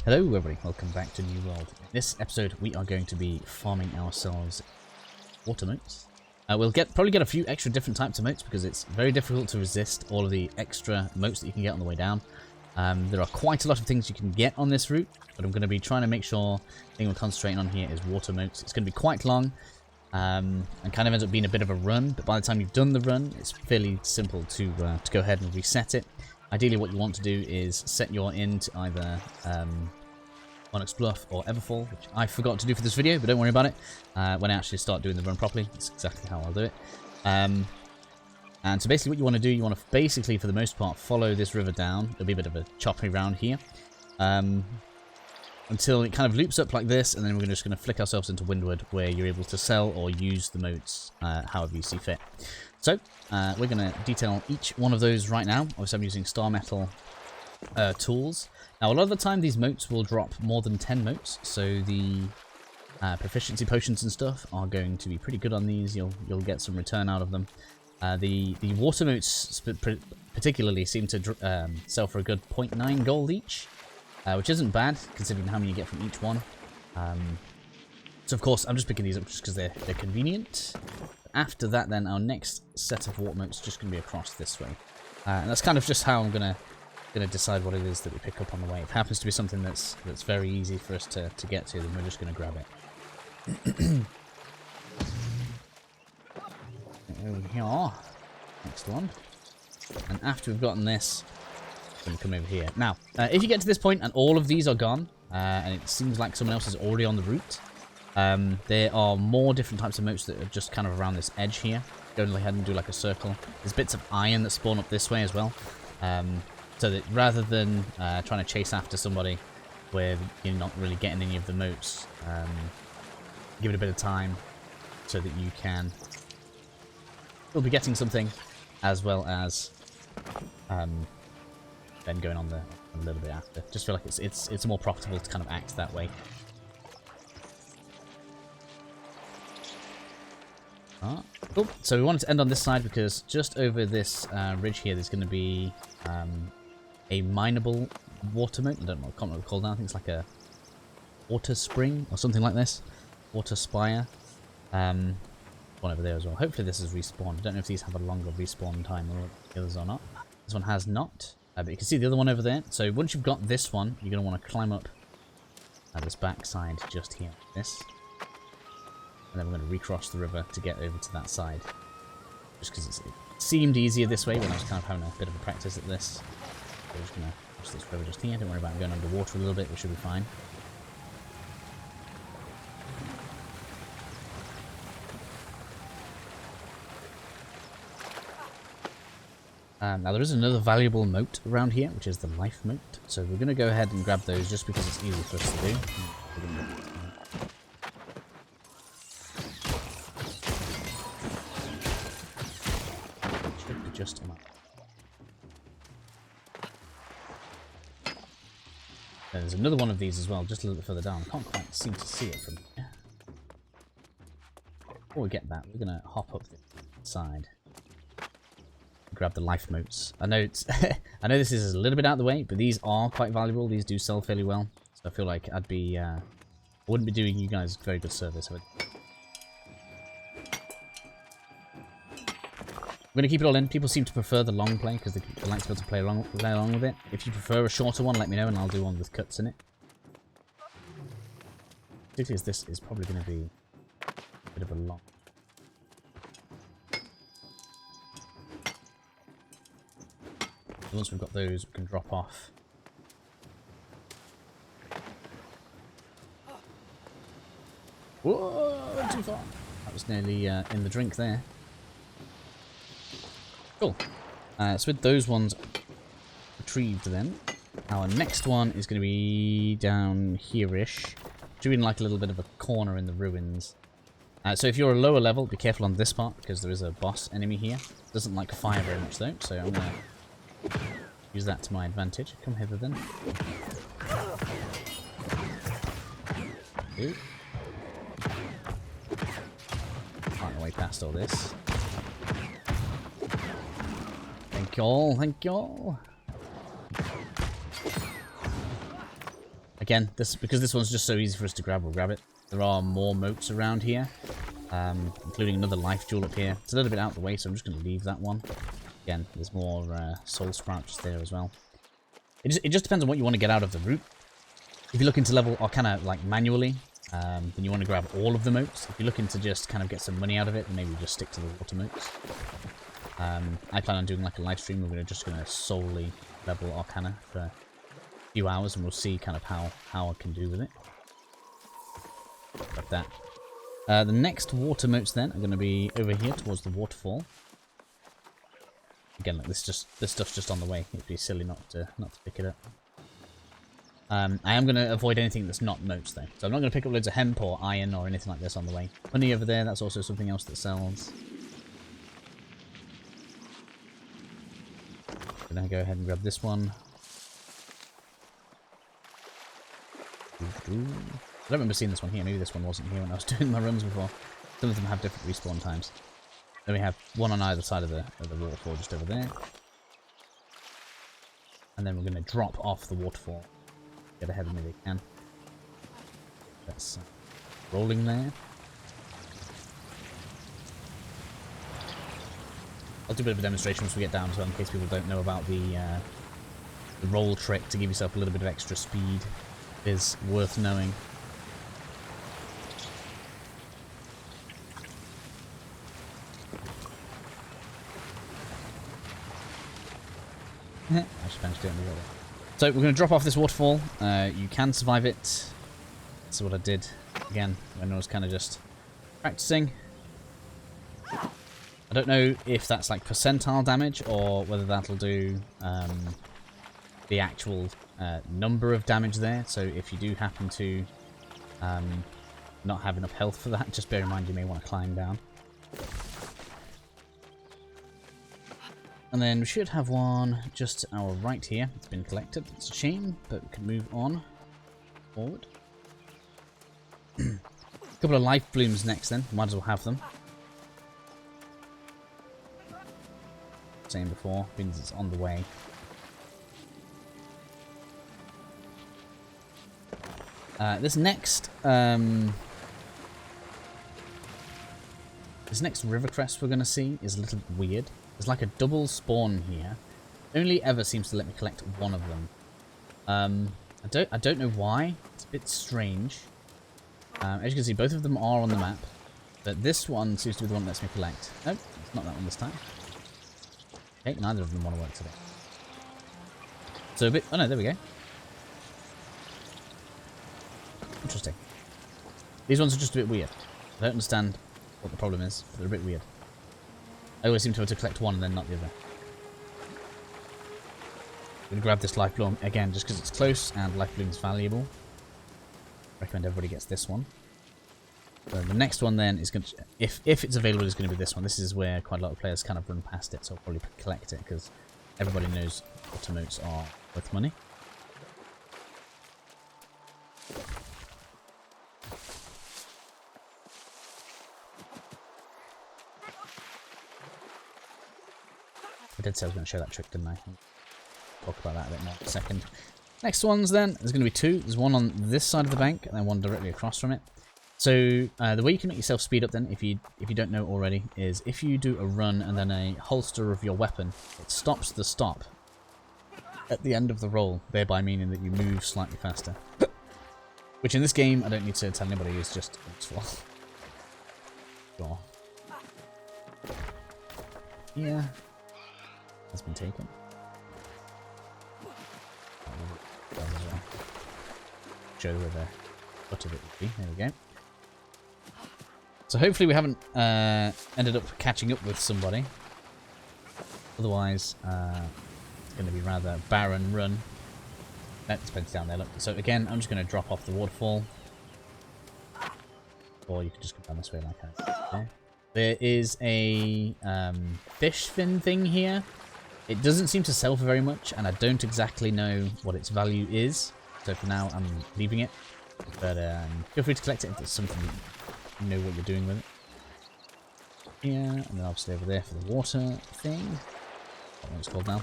Hello everybody, welcome back to New World. In this episode we are going to be farming ourselves water motes. We'll probably get a few extra different types of motes because it's very difficult to resist all of the extra motes that you can get on the way down. There are quite a lot of things you can get on this route, but I'm going to be trying to make sure the thing we're concentrating on here is water motes. It's going to be quite long and kind of ends up being a bit of a run, but by the time you've done the run it's fairly simple to go ahead and reset it. Ideally what you want to do is set your inn to either Onyx Bluff or Everfall, which I forgot to do for this video, but don't worry about it. When I actually start doing the run properly, that's exactly how I'll do it. And so basically what you want to do, you want to basically for the most part follow this river down. There'll be a bit of a choppy round here. Until it kind of loops up like this, and then we're just going to flick ourselves into Windward, where you're able to sell or use the motes however you see fit. So, we're going to detail each one of those right now. Obviously I'm using Star Metal tools. Now a lot of the time these motes will drop more than 10 motes, so the proficiency potions and stuff are going to be pretty good on these. You'll get some return out of them. The water motes particularly seem to sell for a good 0.9 gold each. Which isn't bad, considering how many you get from each one. So of course, I'm just picking these up just because they're convenient. After that then, our next set of water motes is just going to be across this way. And that's kind of just how I'm gonna decide what it is that we pick up on the way. If it happens to be something that's very easy for us to get to, then we're just going to grab it. Over here. Next one. And after we've gotten this, going to come over here. Now, if you get to this point and all of these are gone, and it seems like someone else is already on the route, there are more different types of motes that are just kind of around this edge here. Go ahead and do like a circle. There's bits of iron that spawn up this way as well. So that rather than trying to chase after somebody where you're not really getting any of the motes, give it a bit of time so that you can still be getting something, as well as then going on a little bit after. Just feel like it's more profitable to kind of act that way. Cool. So we wanted to end on this side because just over this ridge here, there's going to be a mineable water mote. I don't know, I can't remember what it's called now. I think it's like a water spring or something like this. Water spire. One over there as well. Hopefully this is respawned. I don't know if these have a longer respawn time or the others or not. This one has not. But you can see the other one over there. So once you've got this one, you're going to want to climb up this back side just here. This. And then we're going to recross the river to get over to that side. Just because it seemed easier this way when I was kind of having a bit of a practice at this. So we're just going to cross this river just here. Don't worry about going underwater a little bit. We should be fine. Now there is another valuable mote around here, which is the life mote. So we're going to go ahead and grab those just because it's easy for us to do. Should be just enough. There's another one of these as well, just a little bit further down. I can't quite seem to see it from here. Before we get that, we're going to hop up the side. Grab the life motes. I know it's I know this is a little bit out of the way, but these are quite valuable. These do sell fairly well, so I feel like I wouldn't be doing you guys very good service. I'm gonna keep it all in. People seem to prefer the long play because they like to be able to play along with it. If you prefer a shorter one, let me know and I'll do one with cuts in it. Particularly as this is probably going to be a bit of a long. Once we've got those, we can drop off. Whoa, too far. That was nearly in the drink there. Cool. So with those ones retrieved then, our next one is going to be down here-ish. Should be in like a little bit of a corner in the ruins. So if you're a lower level, be careful on this part because there is a boss enemy here. Doesn't like fire very much though, so I'm going to use that to my advantage. Come hither then. Ooh. Find my way past all this. Thank you all, thank you all. Again, because this one's just so easy for us to grab, we'll grab it. There are more motes around here, including another life jewel up here. It's a little bit out of the way, so I'm just going to leave that one. Again, there's more soul sprouts there as well. It just depends on what you want to get out of the route. If you're looking to level Arcana like manually, then you want to grab all of the motes. If you're looking to just kind of get some money out of it, then maybe just stick to the water motes. I plan on doing like a live stream. We're just going to solely level Arcana for a few hours, and we'll see kind of how I can do with it. Like that. The next water motes then are going to be over here towards the waterfall. Again, like this stuff's just on the way. It'd be silly not to pick it up. I am going to avoid anything that's not motes though. So I'm not going to pick up loads of hemp or iron or anything like this on the way. Honey over there, that's also something else that sells. I'm going to go ahead and grab this one. I don't remember seeing this one here. Maybe this one wasn't here when I was doing my runs before. Some of them have different respawn times. Then we have one on either side of the waterfall, just over there. And then we're going to drop off the waterfall. Get ahead of me if we can. That's rolling there. I'll do a bit of a demonstration once we get down as well, in case people don't know about the roll trick to give yourself a little bit of extra speed. Is worth knowing. I just managed to do it in the water. So we're going to drop off this waterfall. You can survive it. That's what I did again when I was kind of just practicing. I don't know if that's like percentile damage or whether that'll do the actual number of damage there. So if you do happen to not have enough health for that, just bear in mind you may want to climb down. And then we should have one just to our right here. It's been collected. It's a shame, but we can move on forward. A couple of life blooms next then. Might as well have them. Same before, means it's on the way. This next Rivercress we're going to see is a little bit weird. There's like a double spawn here. It only ever seems to let me collect one of them. I don't know why. It's a bit strange. As you can see, both of them are on the map, but this one seems to be the one that lets me collect. Nope, it's not that one this time. Okay, neither of them want to work today. So a bit. Oh no, there we go. Interesting. These ones are just a bit weird. I don't understand what the problem is, but they're a bit weird. I always seem to be able to collect one and then not the other. I'm going to grab this life bloom again just because it's close and life bloom is valuable. Recommend everybody gets this one. So the next one then is going to, if it's available, is going to be this one. This is where quite a lot of players kind of run past it, so I'll probably collect it because everybody knows water motes are worth money. I did say I was going to show that trick, didn't I? I'll talk about that a bit more in a second. Next ones then, there's going to be two. There's one on this side of the bank and then one directly across from it. So the way you can make yourself speed up then, if you don't know already, is if you do a run and then a holster of your weapon, it stops the stop at the end of the roll, thereby meaning that you move slightly faster. Which in this game, I don't need to tell anybody, is just useful. Sure. Yeah. Has been taken. Show where the butt of it would be. There we go. So hopefully we haven't ended up catching up with somebody. Otherwise, it's going to be rather barren run. That's plenty down there. Look. So again, I'm just going to drop off the waterfall, or you can just go down this way like that. There is a fish fin thing here. It doesn't seem to sell for very much, and I don't exactly know what its value is. So for now, I'm leaving it. But feel free to collect it if there's something you know what you're doing with it. Yeah, and then obviously over there for the water thing. What it's called now.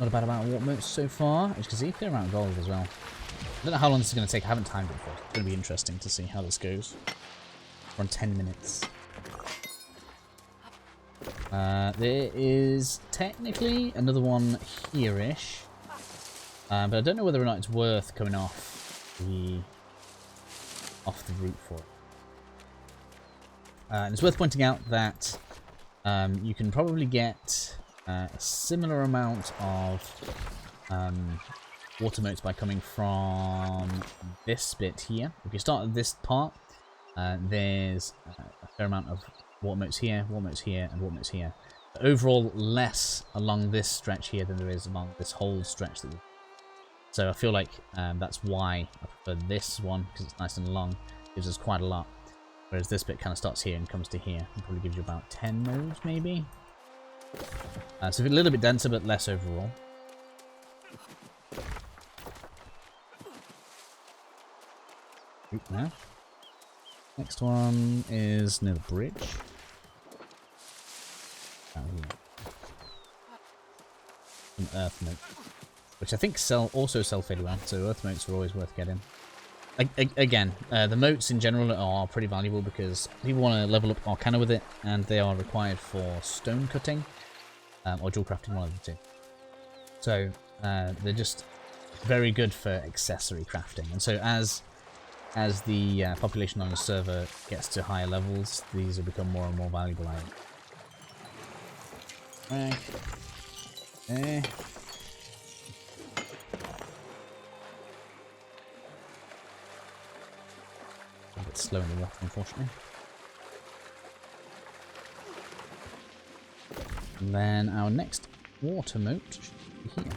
Not a bad amount of warp motes so far. As you can see, fair amount of gold as well. I don't know how long this is going to take. I haven't timed it before. It's going to be interesting to see how this goes. We're on 10 minutes. There is technically another one here-ish. But I don't know whether or not it's worth coming off the route for it. And it's worth pointing out that you can probably get a similar amount of water motes by coming from this bit here. If you start at this part, there's a fair amount of water motes here, and water motes here. But overall, less along this stretch here than there is along this whole stretch. So I feel like that's why I prefer this one, because it's nice and long. It gives us quite a lot. Whereas this bit kind of starts here and comes to here. It probably gives you about 10 nodes, maybe. So a little bit denser, but less overall. Now. Next one is near the bridge. Down here. An earth mote, which I think also sell fairly well, so earth motes are always worth getting. Again, the motes in general are pretty valuable because people want to level up Arcana with it, and they are required for stone cutting or jewel crafting, one of the two. So they're just very good for accessory crafting, and so as the population on the server gets to higher levels, these will become more and more valuable items. Right. There. A bit slow in the water, unfortunately. And then our next water mote should be here.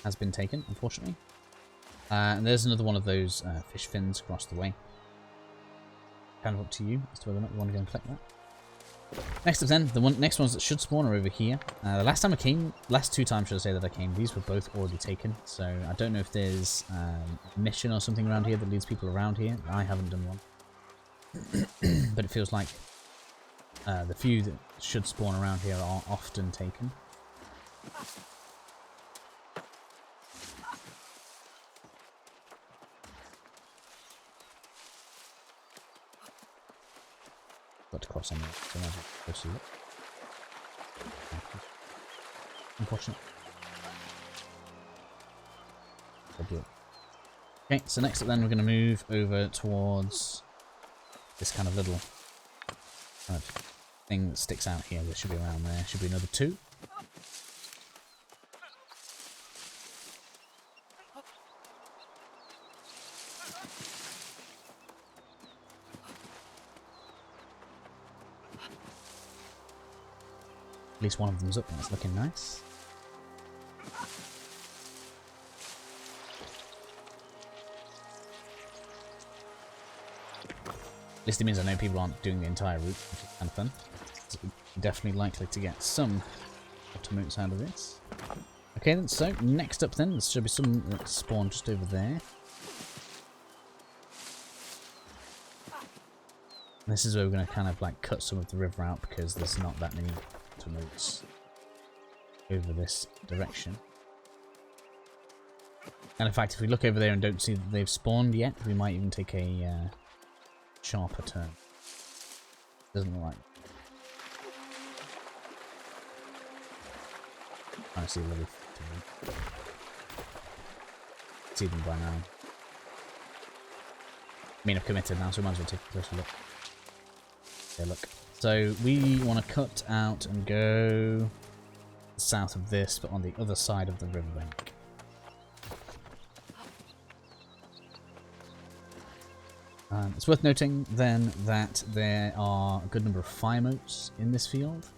Has been taken, unfortunately. And there's another one of those fish fins across the way. Kind of up to you as to whether or not you want to go and collect that. Next up then, the next ones that should spawn are over here. The last time I came, last two times should I say that I came, these were both already taken. So I don't know if there's a mission or something around here that leads people around here. I haven't done one. But it feels like the few that should spawn around here are often taken. Got to cross on that, so I might go see it. Unfortunate. I'll do it. Okay, so next up then we're going to move over towards this kind of little kind of thing that sticks out here. There should be around there. Should be another two. At least one of them's up and it's looking nice. At least it means I know people aren't doing the entire route, which is kind of fun. So we're definitely likely to get some water motes out of this. Okay then, so next up then, there should be some that spawn just over there. And this is where we're going to kind of like cut some of the river out because there's not that many motes over this direction. And in fact, if we look over there and don't see that they've spawned yet, we might even take a sharper turn. Doesn't look like. Trying to see a little. See them by now. I mean, I've committed now, so we might as well take a closer look. Okay, look. So we want to cut out and go south of this, but on the other side of the riverbank. It's worth noting then that there are a good number of fire motes in this field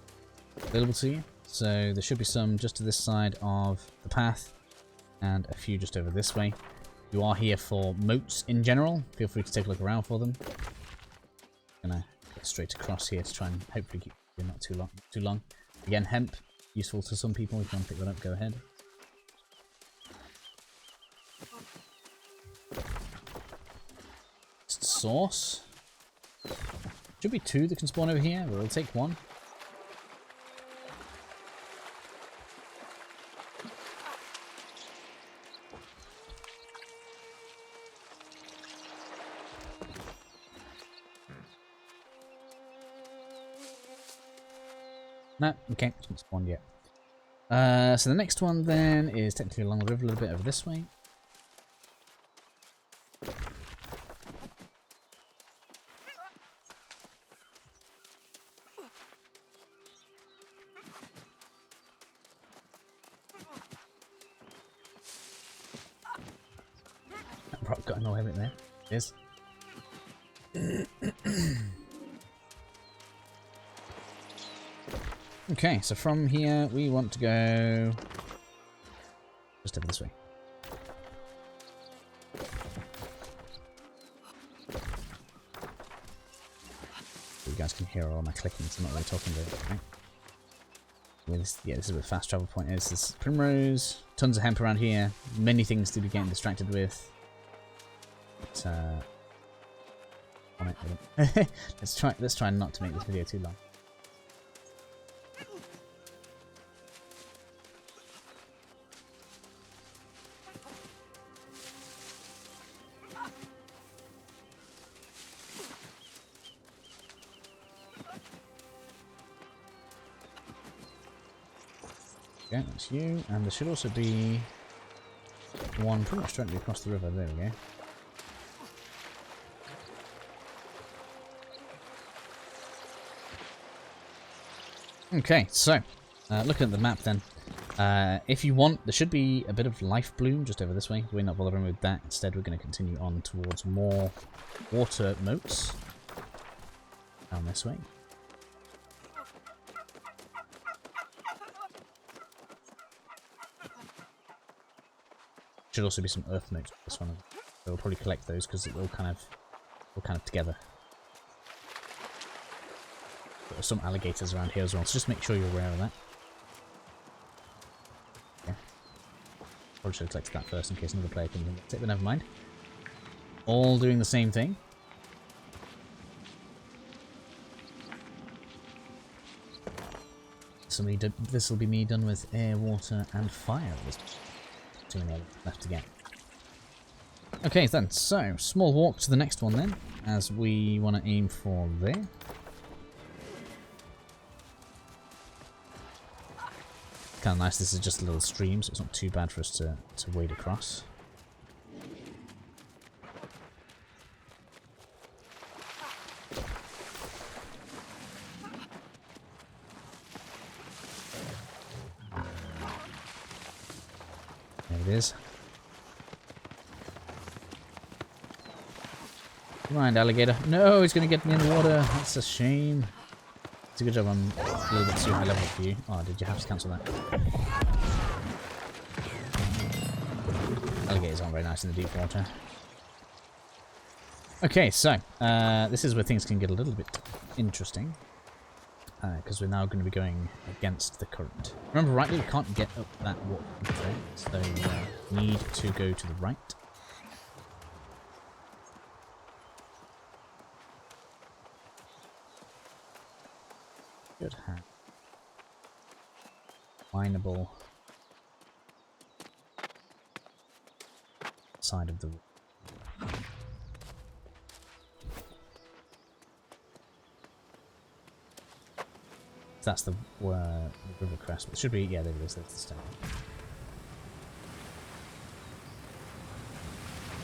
available to you. So there should be some just to this side of the path and a few just over this way. If you are here for motes in general, feel free to take a look around for them. Gonna straight across here to try and hopefully keep it not too long. Again, hemp, useful to some people. If you want to pick that up, go ahead. Just source. Should be 2 that can spawn over here, but we'll take 1. No, okay, it's not spawned yet. So the next one then is technically along the river a little bit over this way. That rock got no limit there. It is. Okay, so from here we want to go just over this way. So you guys can hear all my clicking, so I'm not really talking about it, right? Yeah, this is where the fast travel point is. There's primrose, tons of hemp around here, many things to be getting distracted with. But, let's try not to make this video too long. Okay, that's you, and there should also be one pretty much directly across the river. There we go. Okay, so looking at the map then, if you want, there should be a bit of life bloom just over this way. We're not bothering with that. Instead, we're going to continue on towards more water motes down this way. Should also be some earth motes. This one, so we'll probably collect those because it all kind of together. There's some alligators around here as well, so just make sure you're aware of that. Yeah. Probably should have collected that first in case another player comes in. That's it, but never mind. All doing the same thing. This will be me done with air, water, and fire. There's too many left to get. Okay, then, so small walk to the next one then, as we want to aim for there. Kind of nice. This is just a little stream, so it's not too bad for us to wade across. There it is. Come on, alligator. No, he's going to get me in the water. That's a shame. It's a good job I'm a little bit too high level for you. Oh, did you have to cancel that? Alligators aren't very nice in the deep water. Okay, so this is where things can get a little bit interesting. Because we're now going to be going against the current. Remember rightly, we can't get up that water, so we need to go to the right. Should have mineable side of the that's the Rivercress. It should be, yeah, there it is. That's the stone.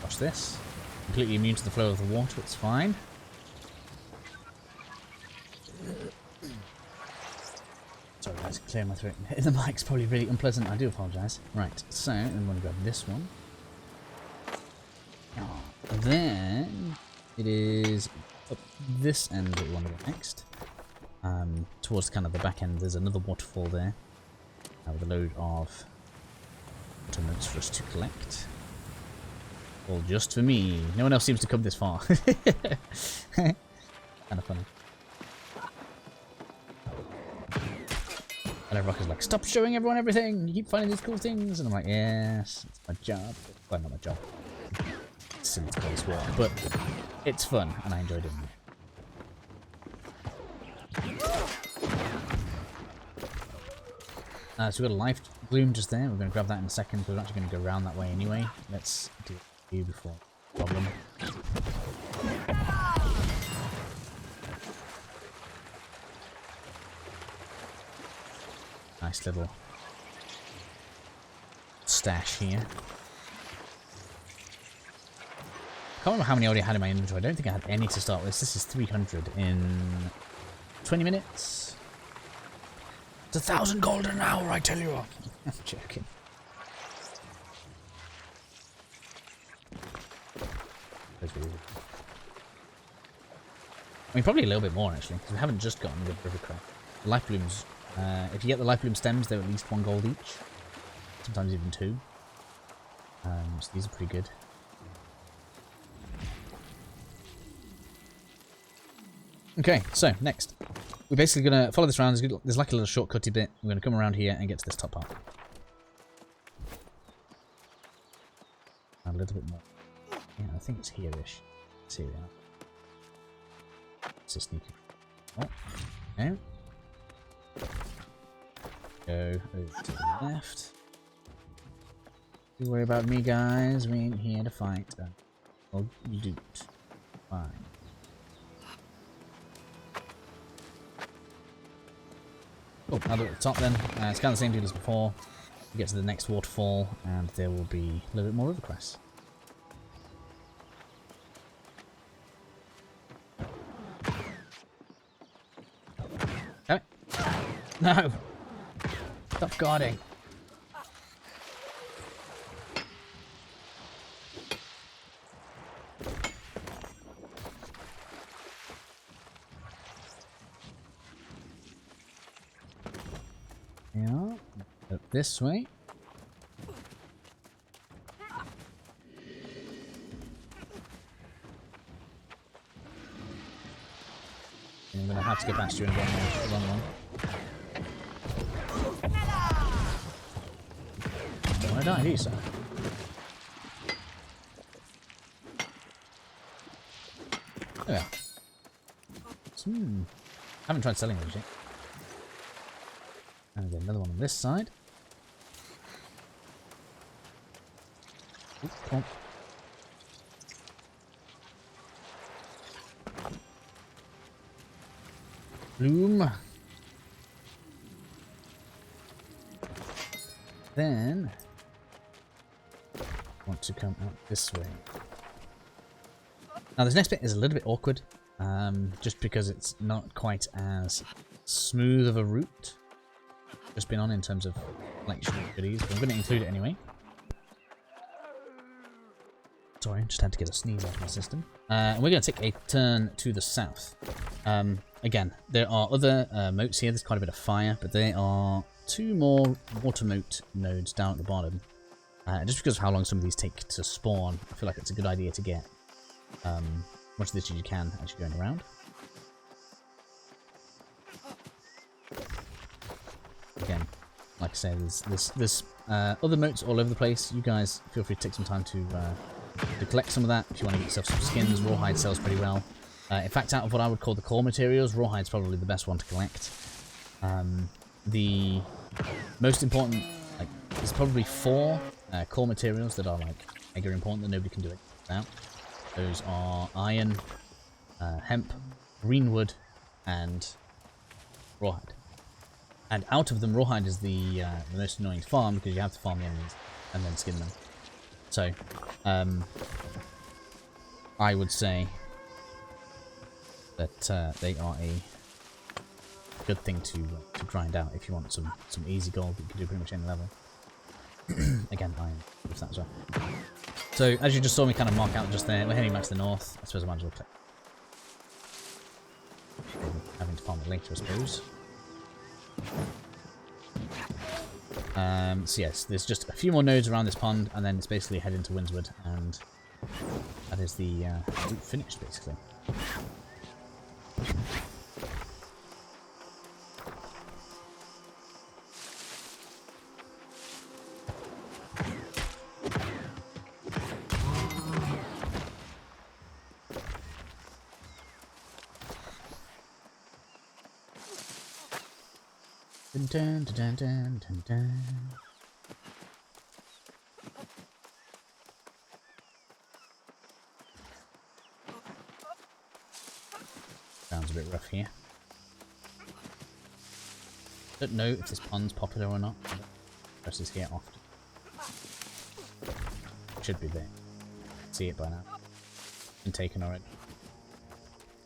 Watch this. Completely immune to the flow of the water. It's fine. Sorry guys, clear my throat. The mic's probably really unpleasant. I do apologise. Right, so I'm going to grab this one. Then it is up this end that we want to go next. Towards kind of the back end, there's another waterfall there with a load of water notes for us to collect. All just for me. No one else seems to come this far. Kind of funny. And Rock is like, stop showing everyone everything! You keep finding these cool things! And I'm like, yes, it's my job. Well, not my job. It's silly to call this water, but it's fun, and I enjoy doing it. So we've got a life bloom just there. We're going to grab that in a second. We're actually going to go around that way anyway. Let's do you before problem. Nice little stash here. I can't remember how many I already had in my inventory. I don't think I had any to start with. This is 300 in 20 minutes. It's 1,000 gold an hour, I tell you. I'm joking. I mean, probably a little bit more actually, because we haven't just gotten the Rivercress. The life blooms. If you get the life bloom stems, they're at least 1 gold each. Sometimes even 2. So these are pretty good. Okay, so next. We're basically going to follow this round. There's like a little shortcutty bit. We're going to come around here and get to this top part. And a little bit more. Yeah, I think it's here-ish. Let's see here we are. It's a sneaky. Oh, okay. Go over to the left. Don't worry about me, guys. We ain't here to fight. Well, you do. Fine. Oh, now that we're at the top then. It's kind of the same deal as before. We get to the next waterfall, and there will be a little bit more Rivercress. Okay. No! Stop guarding. Yeah, up this way. I'm gonna have to get past you in one one. Don't wanna die, do you, sir? Oh yeah. Haven't tried selling those yet. And again, another one on this side. Oop, come on. Bloom. Then want to come out this way. Now this next bit is a little bit awkward, just because it's not quite as smooth of a route just been on in terms of like goodies, but I'm going to include it anyway. Sorry, just had to get a sneeze out of my system. And we're going to take a turn to the south. Again, there are other motes here. There's quite a bit of fire, but there are 2 more water mote nodes down at the bottom. Just because of how long some of these take to spawn, I feel like it's a good idea to get much of this as you can as you're going around. Again, like I say, there's other motes all over the place. You guys feel free to take some time to collect some of that if you want to get yourself some skins. Rawhide sells pretty well. In fact, out of what I would call the core materials, Rawhide's probably the best one to collect. The most important, like, there's probably 4 core materials that are like mega important that nobody can do it without. Those are iron, hemp, greenwood, and rawhide. And out of them, rawhide is the most annoying to farm because you have to farm the enemies and then skin them. So, I would say that they are a good thing to grind out if you want some easy gold that you can do pretty much any level. Again, iron with that as well. So, as you just saw me kind of mark out just there, we're heading back to the north. I suppose I might as well click. Having to farm it later, I suppose. So yes, there's just a few more nodes around this pond, and then it's basically heading to Windswood, and that is the route finished, basically. Dun, dun, dun, dun, dun, dun. Sounds a bit rough here. Don't know if this pond's popular or not. Press is here often. Should be there. See it by now. Been taken already.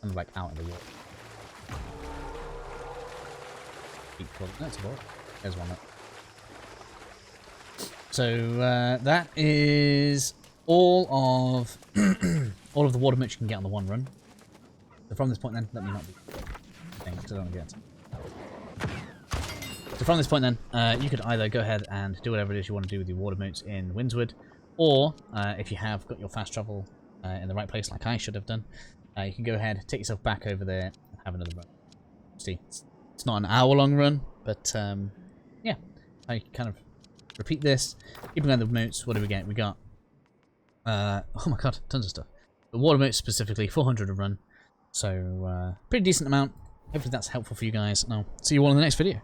I'm like out in the water. That's a ball. There's one up. So that is all of all of the water motes you can get on the one run. So from this point then, let me not be thing because I don't want to get. So from this point then, you could either go ahead and do whatever it is you want to do with your water motes in Windswood, or if you have got your fast travel in the right place, like I should have done, you can go ahead, take yourself back over there, and have another run. See, it's not an hour-long run, but yeah, I kind of repeat this. Keeping on the motes, what do we get? We got, oh my god, tons of stuff. The water motes specifically, 400 a run, so pretty decent amount. Hopefully that's helpful for you guys, and I'll see you all in the next video.